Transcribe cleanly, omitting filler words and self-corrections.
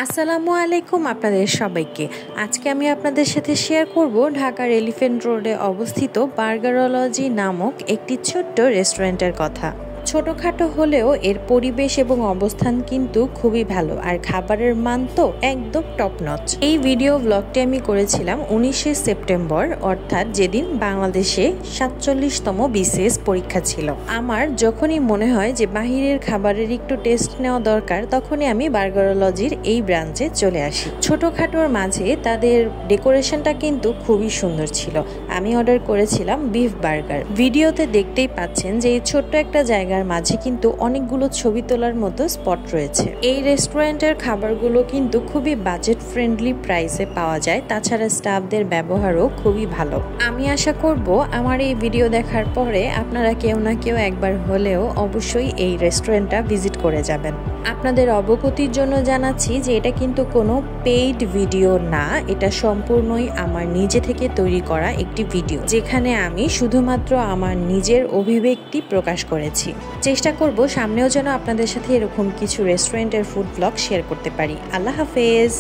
আসসালামু আলাইকুম আপনাদের সবাইকে। আজকে আমি আপনাদের সাথে শেয়ার করব ঢাকার এলিফ্যান্ট রোডে অবস্থিত বার্গারোলজি নামক একটি ছোট্ট রেস্টুরেন্টের কথা। ছোটখাটো হলেও এর পরিবেশ এবং অবস্থান কিন্তু খুবই ভালো, আর খাবারের মান তো একদম টপ নচ। এই ভিডিও ব্লগটি আমি করেছিলাম 19শে সেপ্টেম্বর, অর্থাৎ যেদিন বাংলাদেশে 47তম বিসিএস পরীক্ষা ছিল। আমার যখনই মনে হয় যে বাহিরের খাবারের একটু টেস্ট নেওয়া দরকার, তখনই আমি বার্গারোলজির এই ব্রাঞ্চে চলে আসি। ছোটখাটোর মাঝে তাদের ডেকোরেশনটা কিন্তু খুবই সুন্দর ছিল। আমি অর্ডার করেছিলাম বিফ বার্গার। ভিডিওতে দেখতেই পাচ্ছেন যে এই ছোট্ট একটা জায়গার মাঝে কিন্তু অনেকগুলো ছবি তোলার মতো স্পট রয়েছে। এই রেস্টুরেন্টের খাবারগুলো কিন্তু খুবই বাজেট ফ্রেন্ডলি প্রাইসে পাওয়া যায়, তাছাড়া স্টাফদের ব্যবহারও খুবই ভালো। আমি আশা করব আমার এই ভিডিও দেখার পরে আপনারা কেউ না কেউ একবার হলেও অবশ্যই এই রেস্টুরেন্টটা ভিজিট করে যাবেন। আপনাদের অবগতির জন্য জানাচ্ছি যে এটা কিন্তু কোনো পেইড ভিডিও না, এটা সম্পূর্ণই আমার নিজে থেকে তৈরি করা একটি ভিডিও, যেখানে আমি শুধুমাত্র আমার নিজের অভিব্যক্তি প্রকাশ করেছি। চেষ্টা করব সামনেও যেন আপনাদের সাথে এরকম কিছু রেস্টুরেন্টের ফুড ব্লগ শেয়ার করতে পারি। আল্লাহ হাফেজ।